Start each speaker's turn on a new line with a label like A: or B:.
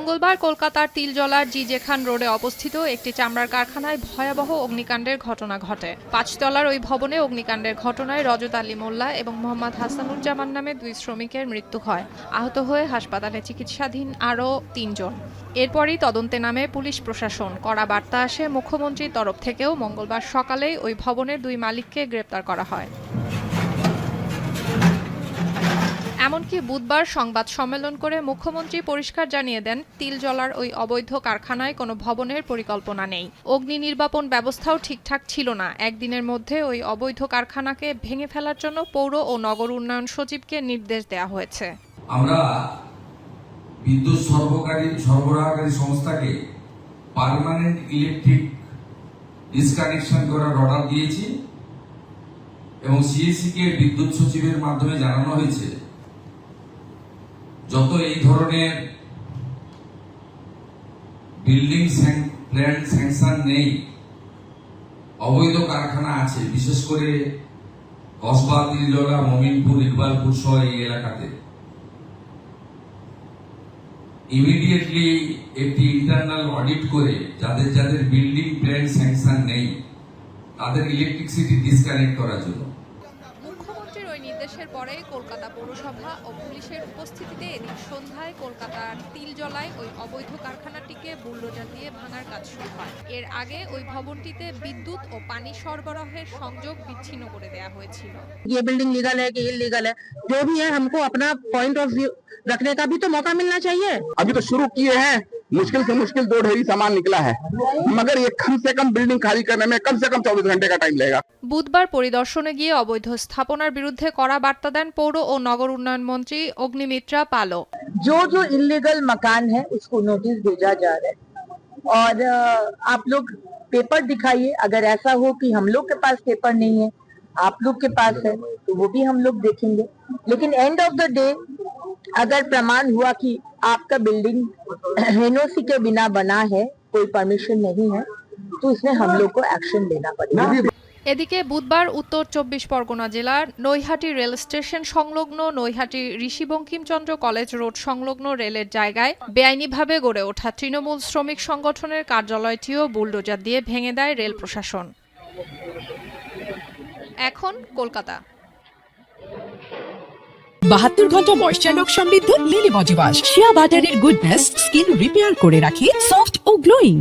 A: মঙ্গলবার কলকাতার তিলজলার জিজে খান রোডে অবস্থিত একটি চামড়ার কারখানায় ভয়াবহ অগ্নিকাণ্ডের ঘটনা ঘটে। ৫ তলার ওই ভবনে অগ্নিকাণ্ডের ঘটনায় রজত আলী মোল্লা এবং মোহাম্মদ হাসানুজ্জামান নামে ২ শ্রমিকের মৃত্যু হয়। আহত হয়ে হাসপাতালে চিকিৎসাধীন আরও ৩ জন। এরপরই তদন্তে নামে পুলিশ প্রশাসন। কড়া বার্তা আসে মুখ্যমন্ত্রীর তরফ থেকেও। মঙ্গলবার সকালেই ওই ভবনের ২ মালিককে গ্রেপ্তার করা হয়। এমনকি বুধবার সংবাদ সম্মেলন করে মুখ্যমন্ত্রী পরিষ্কার জানিয়ে দেন, তিলজলার ওই অবৈধ কারখানায় কোনো ভবনের পরিকল্পনা নেই। অগ্নি নির্বাপন ব্যবস্থাও ঠিকঠাক ছিল না। একদিনের মধ্যে ওই অবৈধ কারখানাকে ভেঙে ফেলার জন্য পৌর ও নগর উন্নয়ন সচিবকে নির্দেশ দেওয়া হয়েছে।
B: আমরা বিদ্যুৎ সরবরাহকারী সংস্থাকে পার্মানেন্ট ইলেকট্রিক ডিসকানেকশন করার অর্ডার দিয়েছি এবং সিএসসি কে বিদ্যুৎ সচিবের মাধ্যমে জানানো হয়েছে যত এই ধরনের বিল্ডিং প্ল্যান স্যাংশন নেই, অবৈধ কারখানা আছে, বিশেষ করে কসবা, তিলজলা, মমিনপুর, ইকবালপুর সহ এই এলাকাতে ইমিডিয়েটলি একটি ইন্টারনাল অডিট করে যাদের যাদের বিল্ডিং প্ল্যান স্যাংশন নেই তাদের ইলেকট্রিসিটি ডিসকানেক্ট করার জন্য।
A: মুখ্যমন্ত্রীর ওই নির্দেশের পরে কলকাতা পৌরসভা ও পুলিশের উপস্থিতিতে এদিন সন্ধ্যায় কলকাতার তিলজলায় ওই অবৈধ কারখানাটিকে বুলডোজার দিয়ে ভাঙার কাজ শুরু হয়। এর আগে ওই ভবনটিতে বিদ্যুৎ ও পানি সরবরাহের সংযোগ বিচ্ছিন্ন করে দেওয়া হয়েছিল।
C: ये बिल्डिंग लीगल है कि इलीगल है, जो भी है हमको अपना पॉइंट ऑफ व्यू रखने का भी तो मौका मिलना चाहिए।
D: अभी तो शुरू किए हैं, मुश्किल से मुश्किल 2 ढेरी सामान निकला है, मगर ये कम से कम बिल्डिंग खाली करने में कम से कम 24 घंटे का टाइम लगेगा।
A: বুধবার পরিদর্শনে গিয়ে অবৈধ স্থাপনার বিরুদ্ধে কড়া বার্তা দেন পৌর ও নগর উন্নয়ন মন্ত্রী অগ্নিমিত্রা পালো।
C: जो इलीगल मकान है उसको नोटिस भेजा जा रहा है और आप लोग पेपर दिखाइए। अगर ऐसा हो कि हम लोग के पास पेपर नहीं है, आप लोग के पास है, तो वो भी हम लोग देखेंगे। लेकिन एंड ऑफ द डे अगर प्रमाण हुआ कि आपका बिल्डिंग एनओसी के बिना बना है, कोई परमिशन नहीं है, तो इसमें हम लोग को एक्शन लेना पड़ेगा।
A: এদিকে বুধবার উত্তর ২৪ পরগনা জেলার নৈহাটি রেল স্টেশন সংলগ্ন নৈহাটি ঋষি বঙ্কিমচন্দ্র কলেজ রোড সংলগ্ন রেলের জায়গায় বেআইনিভাবে গড়ে ওঠা তৃণমূল শ্রমিক সংগঠনের কার্যালয়টিও বুলডোজার দিয়ে ভেঙে দেয় রেল প্রশাসন। এখন কলকাতা।
E: ৭২ ঘন্টা ময়েশ্চার লোক সমৃদ্ধ লিলি বডি ওয়াশ, শিয়া বাটারের গুডনেস স্কিন রিপেয়ার করে রাখে সফট ও গ্লোয়িং।